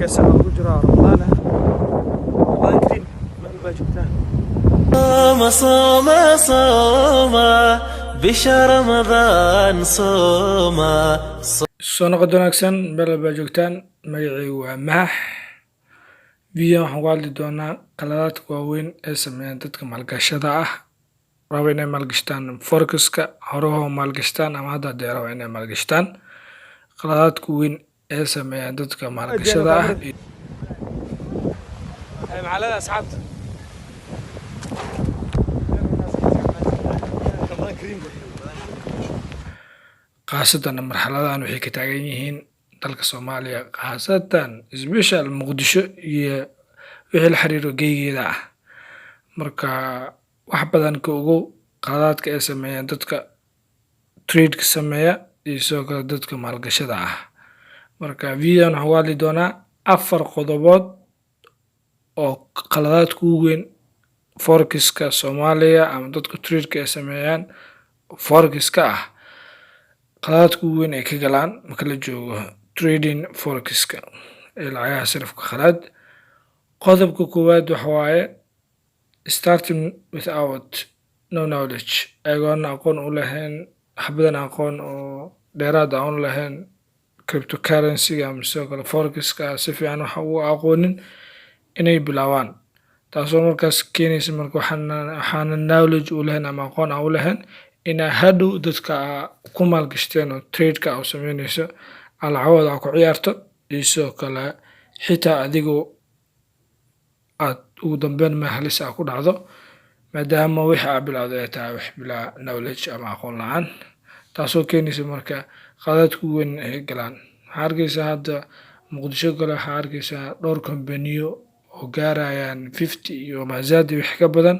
سنة وجرى رمضان رمضان كريم ما الباجتان صوم صوم صوم بشهر رمضان صوم soo noqod wanaagsan meel walba joogtaan magacaygu waa Maax video waxaan ku hadli doonaa qaladaadka waaweyn ee sameeyaan dadka maalgashada ah raba inay maalgashtaan forex-ka horahoo maalgashtaan ama hadda dee raba inay maalgashtaan qaladaadka weyn ee sameeyaan dadka maalgashada ah معلقة أصحابتي رمضان كريم khaasatan marxaladahan waxay ka taagan yihiin dalka Soomaaliya khaasatan isbishal Muqdisho iyo wixii la xiriiro geegeeda ah marka wax badan ka ugu qaladaadka ay sameeyaan dadka trade-ka sameeya iyo sidoo kale dadka maalgashada ah marka video waxaan ku hadli doonaa 4 qodobood oo qaladaadka ugu weyn forex-ka Soomaaliya ama dadka trade-ka ay sameeyaan forex-ka ah qaladaadka ugu weyn ay ka galaan marka la joogo trading forex-ka ee lacagaha sarifka qalaad qodobka koowaad waxa waaye starting without no knowledge ayagoon aqoon u lahayn wax badan aqoon oo dheeraad aan u lahayn cryptocurrency ama sidoo kale forex-ka si fiican wax ugu aqoonin inay bilaabaan taasoo markaas keenaysa marka waxaana knowledge u lahayn ama aqoon aan u lahayn inaa hadhow dadka ku maalgashteen oo trade-ka u sameynayso lacagooda ku ciyaarto iyo sidoo kale xitaa adigoo aad ugu dambeyn meel halis ku dhacdo maadaama wixii aad bilowday ay tahay wax bilaa knowledge ama aqoon la'aan taasoo keenaysa marka qaladaadka ugu weyn ay galaan waxaa arkaysaa hadda Muqdisho kale waxaa arkaysaa dhowr kambaniyo oo gaarayaan 50 iyo maazaadi wix ka badan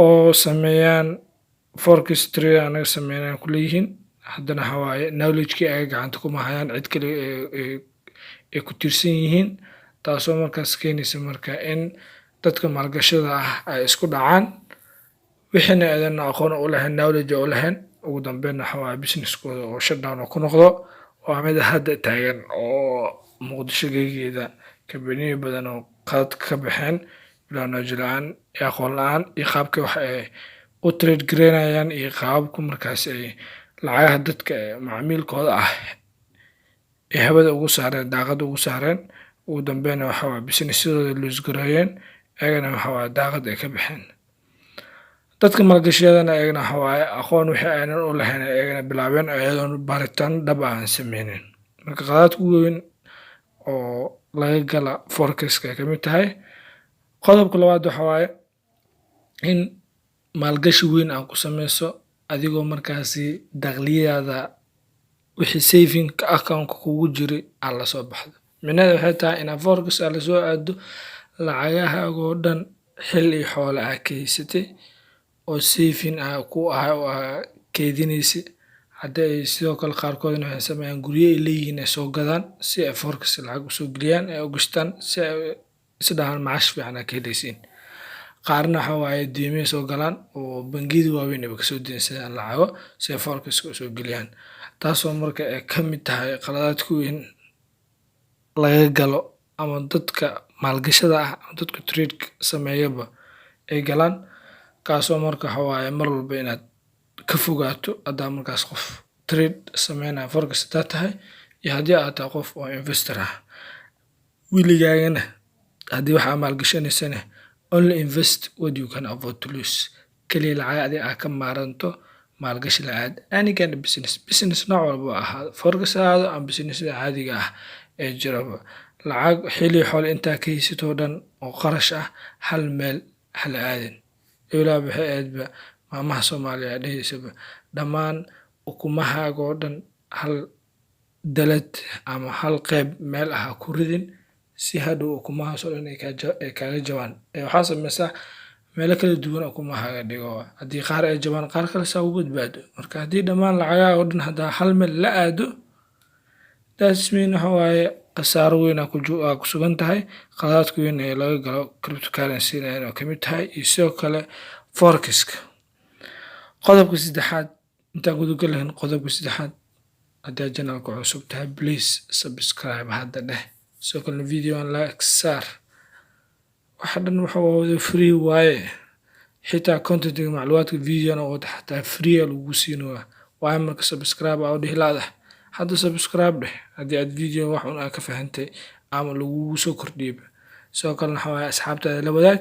oo sameeyaan forex trade anaga sameynaan ku leeyihiin haddana waxa waaye knowledge-kii ay gacanta kuma hayaan cid kale ay ku tiirsan yihiin taasoo markaas keenaysa marka in dadka maalgashada ah ay isku dhacaan wixina aadan aqoon u lahayn knowledge u lahayn ugu dambeyn waxa waaye business-kooda oo shutdown ku noqdo waa mid hadda taagan oo Muqdisho geegeeda kambaniyo badan oo qalad ka baxeen bilaa knowledge la'aan iyo aqoon la'aan iyo qaabka wax ay u trade gareynayaan iyo qaababka markaas ay lacagaha dadka macaamilkooda ah ee hawada ugu saareen daaqada ugu saareen ugu dambeyn waxa waaye business-yadooda lose gareeyeen ayagana waxa waaye daaqad ay ka baxeen dadka maalgashadana ayagana waxa waaye aqoon wixii aanan u lahayn ayagana bilaabeen ayadoon baaritaan dhab aan sameynin marka qaladaadka ugu weyn oo laga gala forex-ka ka mid tahay qodobka labaad waxa waaye in maalgashi weyn aan ku sameyso adigoo markaasi dakhliyaada wixii saving account kugu jiray aan la soo baxdo micnaheedu waxay tahay inaad forex la soo aado lacagahaaga oo dhan xil iyo xoolo aad ka haysatay oo saving ku ah oo keydinaysa hadda ay sidoo kale qaarkoodna waxay sameeyaan guryo ay leeyihiin ay soo gadaan si ay forex lacag u soo geliyaan ay u gashtaan si ay isdhahaan macaash fiican ka helaysiin qaarna waxa waaye diimay soo galaan oo bangiyada waaweyn ay kasoo deensadaan lacago si ay forex-ka u soo geliyaan taasoo marka ay ka mid tahay qaladaadka weyn laga galo ama dadka maalgashada ah ama dadka trade sameeyaba ay galaan kaasoo marka waxa waaye mar walba inaad ka fogaato haddaa markaas qof trade sameynaya forex hadaa tahay iyo haddii aad tahay qof oo investor ah weligaagana haddii wax aad maalgashanaysana only invest what you can afford to lose kaliya lacag adiga aad ka maaranto maalgashi la'aad any kind of business nooc walba ahaado forex ahaado ama business-da caadiga ah ee jiraba lacag xilli xoolo intaa ka haysatoo dhan oo qarash ah hal meel hal aadin ilaa waxay aadba maamaha Soomaaliya dhahaysaba dhammaan ukumahaaga oo dhan hal dalad ama hal qayb meel ah ku ridin si hadhow ukumahaas oo dhan ay kaaga jabaan waxaa sameysaa meelo kala duwan ukumahaaga dhigo haddii qaar ay jabaan qaar kale saa u badbaado marka haddii dhammaan lacagaha oo dhan haddaa hal meel la aado that's mean waxa waaye khasaaro weyn ku sugan tahay qaladaadka weyn ee laga galo cryptocurrency oo ka mid tahay iyo sidoo kale forex-ka qodobka saddexaad intaan gudagal lahayn qodobka saddexaad haddii channelka cusub tahay please subscribe hadda dheh sidoo kalena videoan like saar. waxa dhan waxa wada free waaye, xitaa contentiga macluumaadka videona oo xataa free lagu siinayaa. waayo marka subscribe aa u dhihi laadahay hadda subscribe dheh haddii aad video wax un aa ka fahantay ama lagugu soo kordhiyay. sidoo kalena waxa waaye asxaabtaada la wadaag.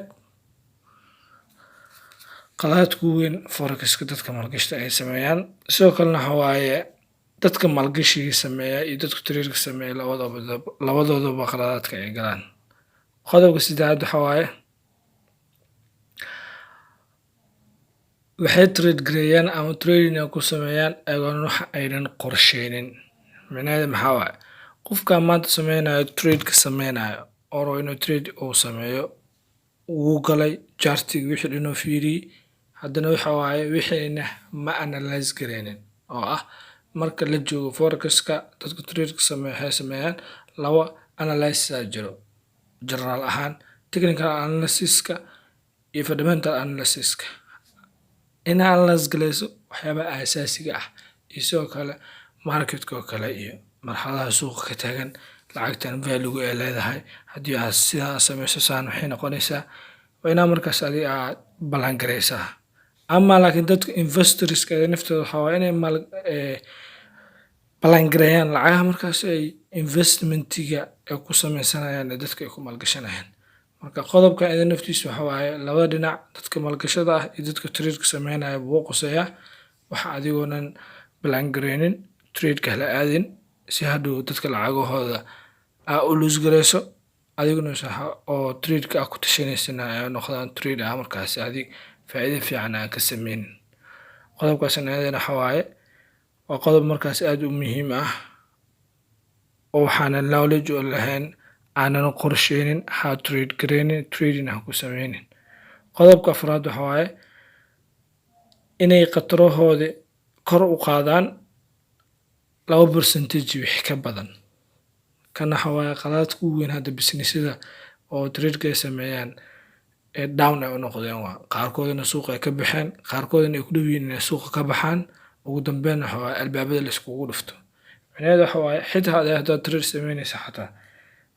qaladaadka ugu weyn forex-ka dadka maalgashada ay sameeyaan. sidoo kalena waxa waaye dadka maalgashiga sameeya iyo dadka trade-ka sameeya labadoodaba qaladaadka ay galaan. qodobka saddexaad waxa waaye waxay trade gareeyaan ama trading ay ku sameeyaan ayagoon wax aynan qorsheynin. micnaheedu maxaa waaye qofka maanta sameynayo trade-ka sameynayo oo rabo inuu trade uu sameeyo wuu galay chartiga wixii dhan uu fiiriyey, haddana waxa waaye wixiina ma analyze gareynin oo ah marka la joogo forex-ka dadka trade-ka sameeya waxay sameeyaan laba analysis aa jiro, general ahaan technical analysis-ka iyo fundamental analysis-ka. in analyze galeyso waxyaabaha aasaasiga ah iyo sidoo kale marketka oo kale iyo marxaladaha suuqa ka taagan, lacagtan value ay leedahay, haddii aad sidaa sameyso saan waxay noqonaysaa. waa inaa markaas adiga aad ballan gareysaa. ama laakiin dadka investorska naftooda waxaa waaye inay ballan gareeyaan lacagaha markaas ay investmentiga ay ku sameysanayaan ee dadka ay ku maalgashanayaan. marka qodobkan idin naftiisa waxa waaye labada dhinac dadka maalgashada ah iyo dadka trade-ka sameynaya buu quseeyaa. waxa adigoonan ballan gareynin trade-ka hala aadin si hadhow dadka lacagahooda aa u lose gareyso, adiguna oo trade-ka aa ku tashanaysan ay noqdaan trade ah markaas adig faa'iido fiican aan ka sameynin. qodobkaasna ayadana waxa waaye waa qodob markaas aad u muhiim ah oo waxaanan knowledge u lahayn aanan qorsheynin ha trade gareynin trading ha ku sameynin. qodobka afraad waxa waaye inay khatarahooda kor u qaadaan 2% wixii ka badan. kana waxa waaye qaladaadka ugu weyn hadda businessyada oo trade-ka ay sameeyaan ee down ay u noqdeen waa qaarkoodana suuqa ay ka baxeen, qaarkoodana ay ku dhow yihiin inay suuqa ka baxaan, ugu dambeyn waxa waaye albaabada la iskugu dhufto. micnaheedu waxa waaye xitaa haddaad trade sameynaysa xataa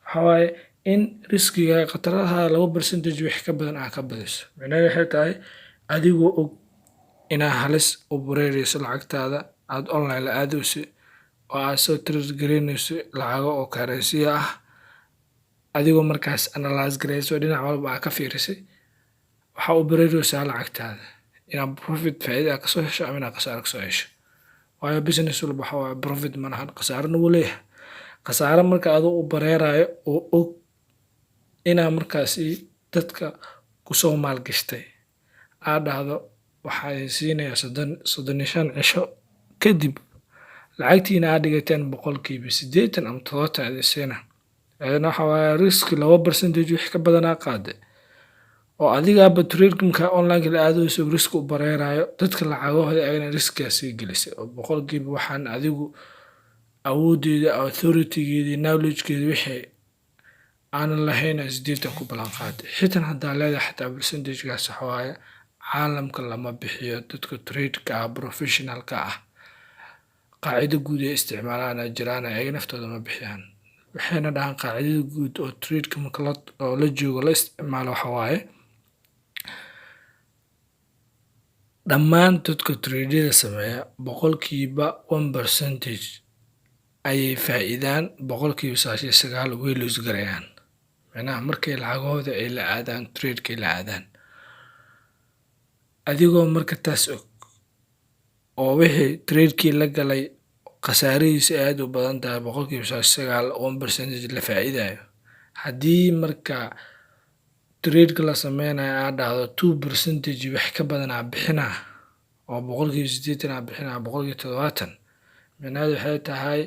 waxa waaye in riskiga khataraha 2% wixii ka badan aa ka badiso. micnaheedu waxay tahay adigoo og inaa halis u bureerayso lacagtaada aad online la aadayso oo aad soo trade gareynayso lacago oo currency ah, adigoo markaas analyze gareyso dhinac walba aa ka fiirisay, waxaa u bureeraysaa lacagtaada inaad profit faa'iido aa kasoo hesho ama inaad khasaaro kasoo hesho. waayo business walba waxa waaye profit ma lahan khasaarana wuu leeyahay. khasaaro marka adoo u bareerayo oo og inaa markaasi dadka kusoo maalgashtay aad dhahdo waxaa idin siinayaa 35 cisho kadib lacagtiina aad dhigateen 80% ama 70 idin siina. ayadana waxa waaye riski 2% wixii ka badan aa qaaday oo adigaaba trade-ka markaa online la aadayso riski u bareerayo dadka lacagahooda ayagana riskigaa sii gelisay oo 100% waxaan adigu awoodeeda authority-geeda knowledge-geeda wixii aanan lahayn 80 ku ballan qaaday. xitaa haddaa leedahay xataa percentage-gaas waxa waaye caalamka lama bixiyo dadka trade-ka ah professional-ka ah qaacido guud ay isticmaalaan jiraan ayaga naftooda ma bixiyaan. waxayna dhahaan qaacidada guud oo trade-ka marka la joogo la isticmaalo waxa waaye dhammaan dadka trade-yada sameeya 1% ayay faa'iidaan, 9% way lose garayaan. micnaha markay lacagahooda ay la aadaan trade-ka la aadaan adigoo marka taas og oo wixii trade-kii la galay khasaarihiisa aad u badan tahay 1% la faa'iidayo. haddii marka trade-ka la sameynayo aad dhahdo 2% wax ka badan aa bixinaa oo 80% aa bixinaa 70%, micnaheedu waxay tahay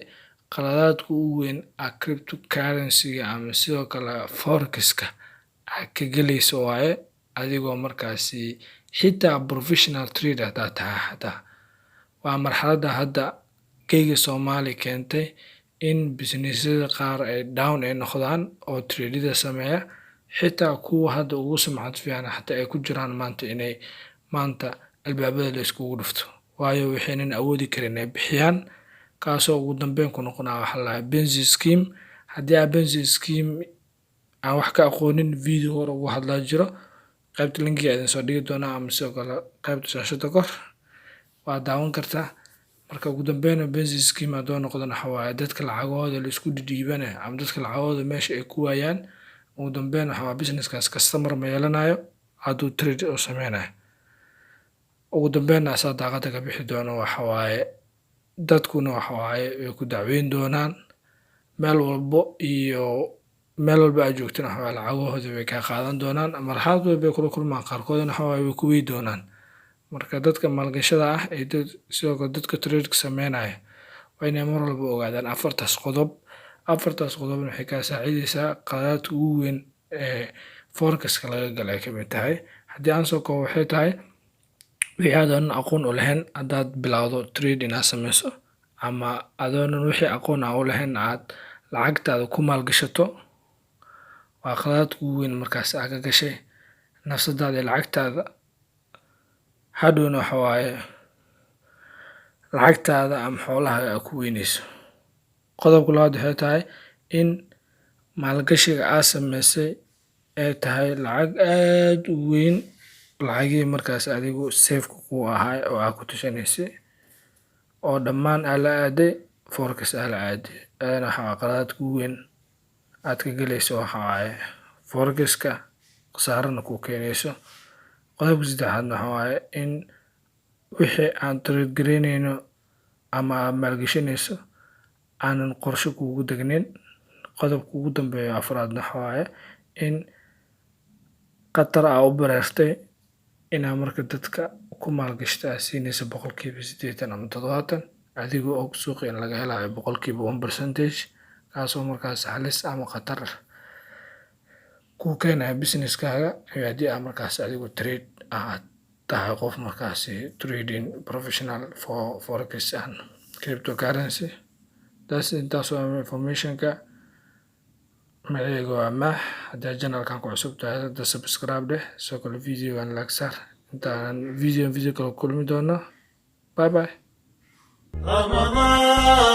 qaladaadka ugu weyn cryptocurrency-ga ama sidoo kale forex-ka aa ka gelayso waaye adigoo markaasi xitaa professional trader haddaa tahay xataa. waa marxaladda hadda keyga Soomaali keentay in businessyada qaar ay down ay noqdaan oo trade-yada sameeya, xitaa kuwa hadda ugu sumcad fiican xataa ay ku jiraan maanta inay maanta albaabada la iskugu dhufto. waayo waxaynan awoodi karin inay bixiyaan kaasoo ugu dambeyn ku noqonaya waxa la Ponzi scheme. haddii aad Ponzi scheme aan wax ka aqoonin video hore ugu hadlaa jiro qaybta linkiga idin soo dhigi doonaa ama sidoo kale qaybta shaashada kor waa daawan kartaa. marka ugu dambeyn Ponzi scheme hadduu noqdo waxa waaye dadka lacagahooda la isku dhiibanayo ama dadka lacagahooda meesha ay ku waayaan ugu dambeyn waxa waa businesskaas customer ma yeelanayo hadduu trade u sameynayo. ugu dambeyn asaa daaqada ka bixi doono waxa waaye dadkuna waxa waaye way ku dacweyn doonaan meel walbo iyo meel walba aad joogtana waxa waaye lacagahooda way ka qaadan doonaan marxalad walba ay kula kulmaan qaarkoodna waxa waaye way ku wey doonaan. marka dadka maalgashada ah ee sidoo kale dadka trade-ka sameynaya waa inay mar walba ogaadaan afartaas qodobna waxay kaa saacidaysaa qaladaadka ugu weyn ee forecast-ka laga galay ka mid tahay. haddii aan soo koobo waxay tahay wixii aadan aqoon u lahayn haddaad bilowdo trade inaad sameyso ama adoonan wixii aqoon ah u lahayn aad lacagtaada ku maalgashato waa qaladaadka ugu weyn markaas aad ka gashay nafsadaada iyo lacagtaada. hadhowna waxa waaye lacagtaada ama xoolahaaga aad ku weynayso. qodobka labaad waxay tahay in maalgashiga aad sameysay ay tahay lacag aad u weyn lacagihii markaas adigu safeka ku ahaa oo aad ku tashanaysay oo dhammaan aa la aaday forecast aa la aaday waxa waa qaladaadka ugu weyn aad ka galayso waxa waaye forecast-ka khasaarana ku keenayso. qodobka saddexaadna waxa waaye in wixii aan trade garaynayno ama aad maalgashanayso aanan qorshe kuugu degnayn. qodobka ugu dambeeya afraadna waxa waaye in qatar aa u bareertay inaa marka dadka ku maalgashta aad siinayso 80% ama 70 adigoo og suuqa in laga helayo 1% kaasoo markaas halis ama khatar ku keenaya businesskaaga haddii aad markaas adigu trade aad tahay qof markaas trading professional for forex and cryptocurrency. intaas waa informationka magacayga waa Max. haddii channelkan ku cusub tahay hadda subscribe dheh sidoo kale videogan like saar intaan video kale kulmi doono. bye bye. رمضان